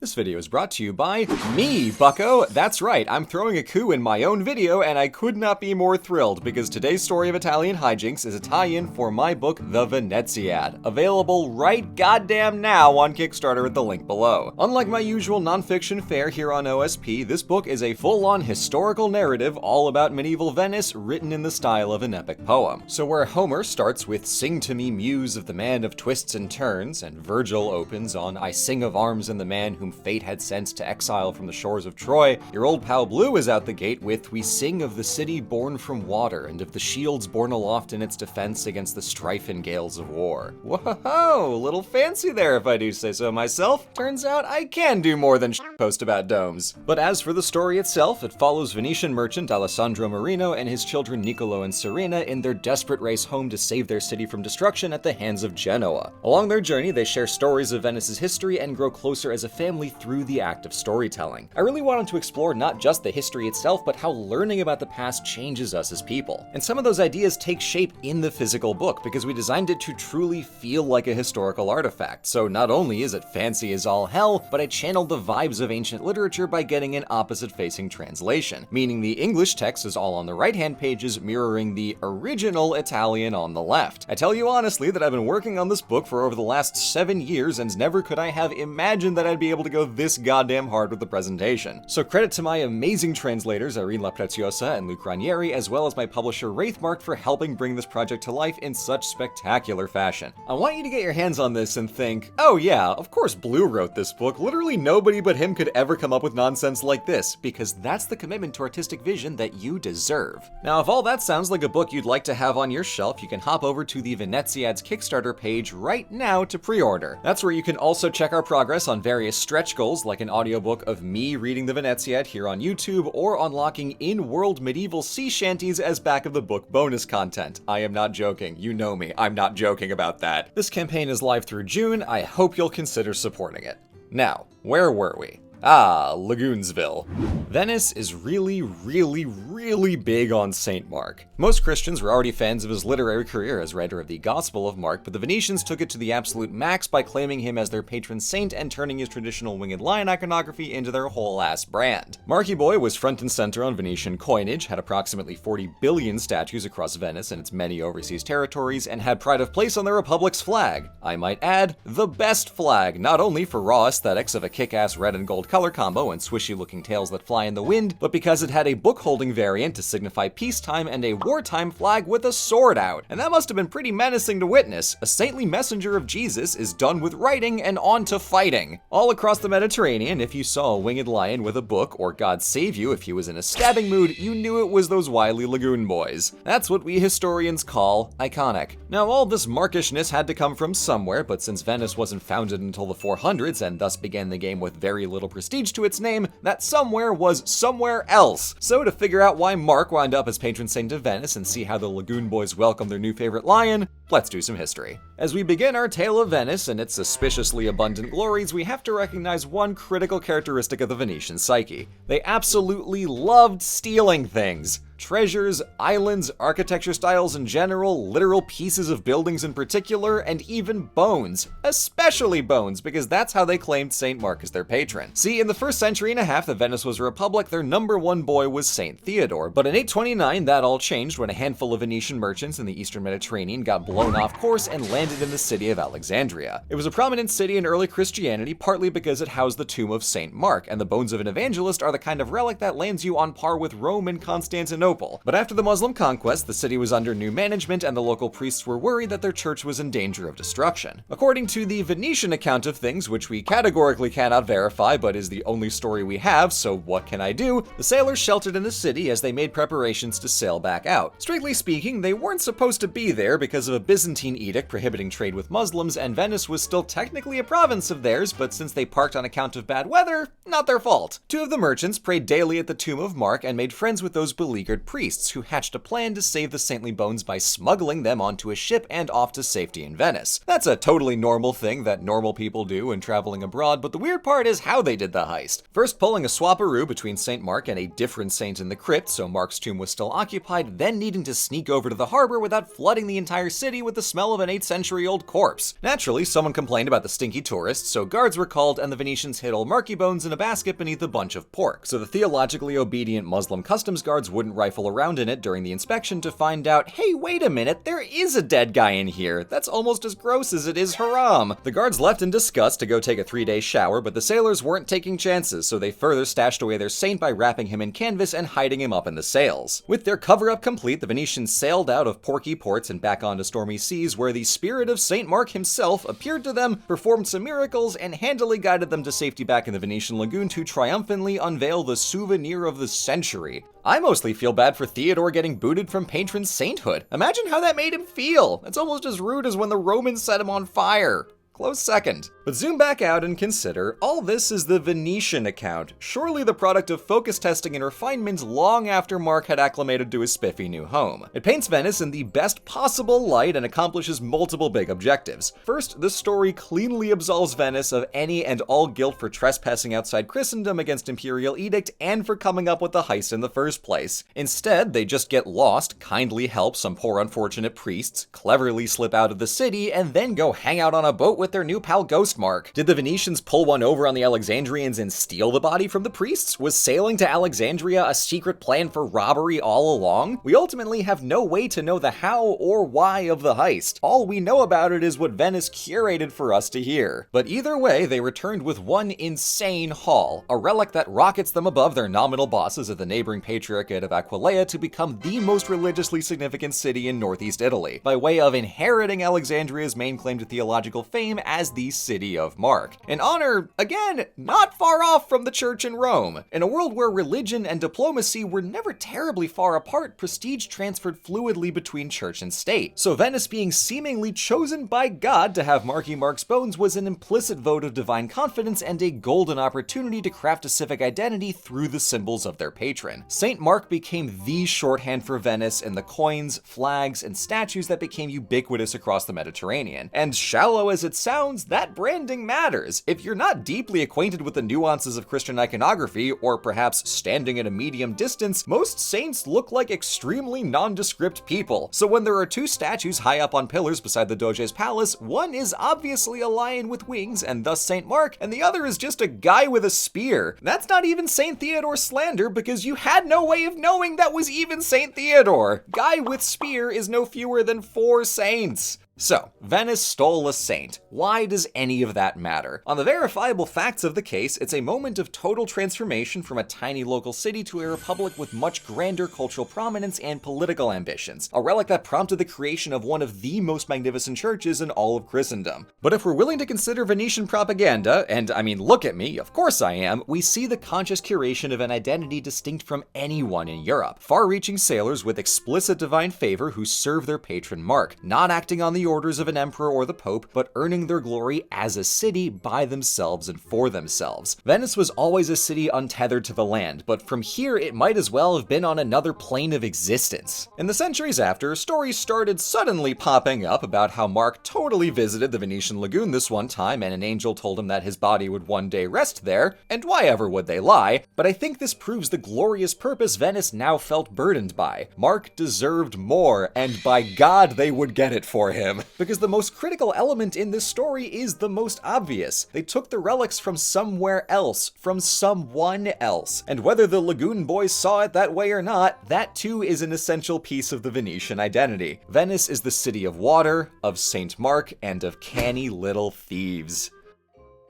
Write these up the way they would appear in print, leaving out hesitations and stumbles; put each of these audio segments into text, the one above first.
This video is brought to you by me, bucko! That's right, I'm throwing a coup in my own video, and I could not be more thrilled, because today's story of Italian hijinks is a tie-in for my book, The Veneziad, available right goddamn now on Kickstarter at the link below. Unlike my usual nonfiction fare here on OSP, this book is a full-on historical narrative all about medieval Venice, written in the style of an epic poem. So where Homer starts with "Sing to me, muse of the man of twists and turns," and Virgil opens on "I sing of arms and the man whom fate had sent to exile from the shores of Troy," your old pal Blue is out the gate with "We sing of the city born from water, and of the shields borne aloft in its defense against the strife and gales of war." Whoa, little fancy there if I do say so myself. Turns out I can do more than post about domes. But as for the story itself, it follows Venetian merchant Alessandro Marino and his children Niccolo and Serena in their desperate race home to save their city from destruction at the hands of Genoa. Along their journey, they share stories of Venice's history and grow closer as a family through the act of storytelling. I really wanted to explore not just the history itself, but how learning about the past changes us as people. And some of those ideas take shape in the physical book, because we designed it to truly feel like a historical artifact. So not only is it fancy as all hell, but I channeled the vibes of ancient literature by getting an opposite-facing translation, meaning the English text is all on the right-hand pages, mirroring the original Italian on the left. I tell you honestly that I've been working on this book for over the last 7 years, and never could I have imagined that I'd be able to go this goddamn hard with the presentation. So credit to my amazing translators Irene La Preziosa and Luke Ranieri, as well as my publisher Wraithmark, for helping bring this project to life in such spectacular fashion. I want you to get your hands on this and think, oh yeah, of course Blue wrote this book. Literally nobody but him could ever come up with nonsense like this, because that's the commitment to artistic vision that you deserve. Now, if all that sounds like a book you'd like to have on your shelf, you can hop over to the Veneziad's Kickstarter page right now to pre-order. That's where you can also check our progress on various stretch goals, like an audiobook of me reading the Veneziad here on YouTube, or unlocking in-world medieval sea shanties as back-of-the-book bonus content. I am not joking. You know me. I'm not joking about that. This campaign is live through June. I hope you'll consider supporting it. Now, where were we? Lagoonsville. Venice is really big on Saint Mark. Most Christians were already fans of his literary career as writer of the Gospel of Mark, but the Venetians took it to the absolute max by claiming him as their patron saint and turning his traditional winged lion iconography into their whole-ass brand. Marky Boy was front and center on Venetian coinage, had approximately 40 billion statues across Venice and its many overseas territories, and had pride of place on the Republic's flag. I might add, the best flag, not only for raw aesthetics of a kick-ass red and gold color combo and swishy-looking tails that fly in the wind, but because it had a book-holding variant to signify peacetime and a wartime flag with a sword out. And that must have been pretty menacing to witness. A saintly messenger of Jesus is done with writing and on to fighting. All across the Mediterranean, if you saw a winged lion with a book, or God save you if he was in a stabbing mood, you knew it was those wily lagoon boys. That's what we historians call iconic. Now, all this markishness had to come from somewhere, but since Venice wasn't founded until the 400s and thus began the game with very little prestige to its name, that somewhere was somewhere else. So to figure out why Mark wound up as patron saint of Venice and see how the Lagoon Boys welcome their new favorite lion, let's do some history. As we begin our tale of Venice and its suspiciously abundant glories, we have to recognize one critical characteristic of the Venetian psyche. They absolutely loved stealing things. Treasures, islands, architecture styles in general, literal pieces of buildings in particular, and even bones. Especially bones, because that's how they claimed St. Mark as their patron. See, in the first century and a half that Venice was a republic, their number one boy was St. Theodore. But in 829, that all changed when a handful of Venetian merchants in the eastern Mediterranean got blown off course and landed in the city of Alexandria. It was a prominent city in early Christianity, partly because it housed the tomb of St. Mark, and the bones of an evangelist are the kind of relic that lands you on par with Rome and Constantinople. But after the Muslim conquest, the city was under new management and the local priests were worried that their church was in danger of destruction. According to the Venetian account of things, which we categorically cannot verify but is the only story we have, so what can I do? The sailors sheltered in the city as they made preparations to sail back out. Strictly speaking, they weren't supposed to be there because of a Byzantine edict prohibiting trade with Muslims, and Venice was still technically a province of theirs, but since they parked on account of bad weather, not their fault. Two of the merchants prayed daily at the tomb of Mark and made friends with those beleaguered priests who hatched a plan to save the saintly bones by smuggling them onto a ship and off to safety in Venice. That's a totally normal thing that normal people do when traveling abroad, but the weird part is how they did the heist. First pulling a swaparoo between St. Mark and a different saint in the crypt, so Mark's tomb was still occupied, then needing to sneak over to the harbor without flooding the entire city with the smell of an 8th century century-old corpse. Naturally, someone complained about the stinky tourists, so guards were called and the Venetians hid old Marky Bones in a basket beneath a bunch of pork, so the theologically obedient Muslim customs guards wouldn't rifle around in it during the inspection to find out, hey, wait a minute, there is a dead guy in here. That's almost as gross as it is haram. The guards left in disgust to go take a 3-day shower, but the sailors weren't taking chances, so they further stashed away their saint by wrapping him in canvas and hiding him up in the sails. With their cover-up complete, the Venetians sailed out of porky ports and back onto stormy seas, where the spirit of St. Mark himself appeared to them, performed some miracles, and handily guided them to safety back in the Venetian lagoon to triumphantly unveil the souvenir of the century. I mostly feel bad for Theodore getting booted from patron sainthood. Imagine how that made him feel. It's almost as rude as when the Romans set him on fire. Close second. But zoom back out and consider, all this is the Venetian account, surely the product of focus testing and refinement long after Mark had acclimated to his spiffy new home. It paints Venice in the best possible light and accomplishes multiple big objectives. First, the story cleanly absolves Venice of any and all guilt for trespassing outside Christendom against imperial edict and for coming up with the heist in the first place. Instead, they just get lost, kindly help some poor unfortunate priests, cleverly slip out of the city, and then go hang out on a boat with their new pal Ghost Mark. Did the Venetians pull one over on the Alexandrians and steal the body from the priests? Was sailing to Alexandria a secret plan for robbery all along? We ultimately have no way to know the how or why of the heist. All we know about it is what Venice curated for us to hear. But either way, they returned with one insane haul, a relic that rockets them above their nominal bosses at the neighboring Patriarchate of Aquileia to become the most religiously significant city in northeast Italy, by way of inheriting Alexandria's main claim to theological fame as the City of Mark. An honor, again, not far off from the Church in Rome. In a world where religion and diplomacy were never terribly far apart, prestige transferred fluidly between church and state. So Venice being seemingly chosen by God to have Marky Mark's bones was an implicit vote of divine confidence and a golden opportunity to craft a civic identity through the symbols of their patron. St. Mark became the shorthand for Venice in the coins, flags, and statues that became ubiquitous across the Mediterranean. And shallow as it sounds, that branding matters. If you're not deeply acquainted with the nuances of Christian iconography, or perhaps standing at a medium distance, most saints look like extremely nondescript people. So when there are two statues high up on pillars beside the Doge's palace, one is obviously a lion with wings, and thus St. Mark, and the other is just a guy with a spear. That's not even St. Theodore slander, because you had no way of knowing that was even St. Theodore. Guy with spear is no fewer than 4 saints. So, Venice stole a saint. Why does any of that matter? On the verifiable facts of the case, it's a moment of total transformation from a tiny local city to a republic with much grander cultural prominence and political ambitions, a relic that prompted the creation of one of the most magnificent churches in all of Christendom. But if we're willing to consider Venetian propaganda, and I mean, look at me, of course I am, we see the conscious curation of an identity distinct from anyone in Europe. Far-reaching sailors with explicit divine favor who serve their patron Mark, not acting on the orders of an emperor or the pope, but earning their glory as a city by themselves and for themselves. Venice was always a city untethered to the land, but from here it might as well have been on another plane of existence. In the centuries after, stories started suddenly popping up about how Mark totally visited the Venetian lagoon this one time and an angel told him that his body would one day rest there, and why ever would they lie? But I think this proves the glorious purpose Venice now felt burdened by. Mark deserved more, and by God they would get it for him. Because the most critical element in this story is the most obvious. They took the relics from somewhere else, from someone else. And whether the Lagoon boys saw it that way or not, that too is an essential piece of the Venetian identity. Venice is the city of water, of St. Mark, and of canny little thieves.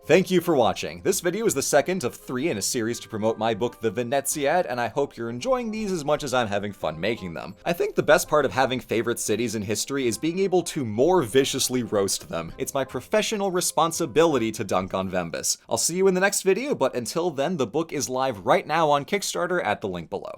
Thank you for watching. This video is the second of 3 in a series to promote my book, The Venetiad, and I hope you're enjoying these as much as I'm having fun making them. I think the best part of having favorite cities in history is being able to more viciously roast them. It's my professional responsibility to dunk on Vembus. I'll see you in the next video, but until then, the book is live right now on Kickstarter at the link below.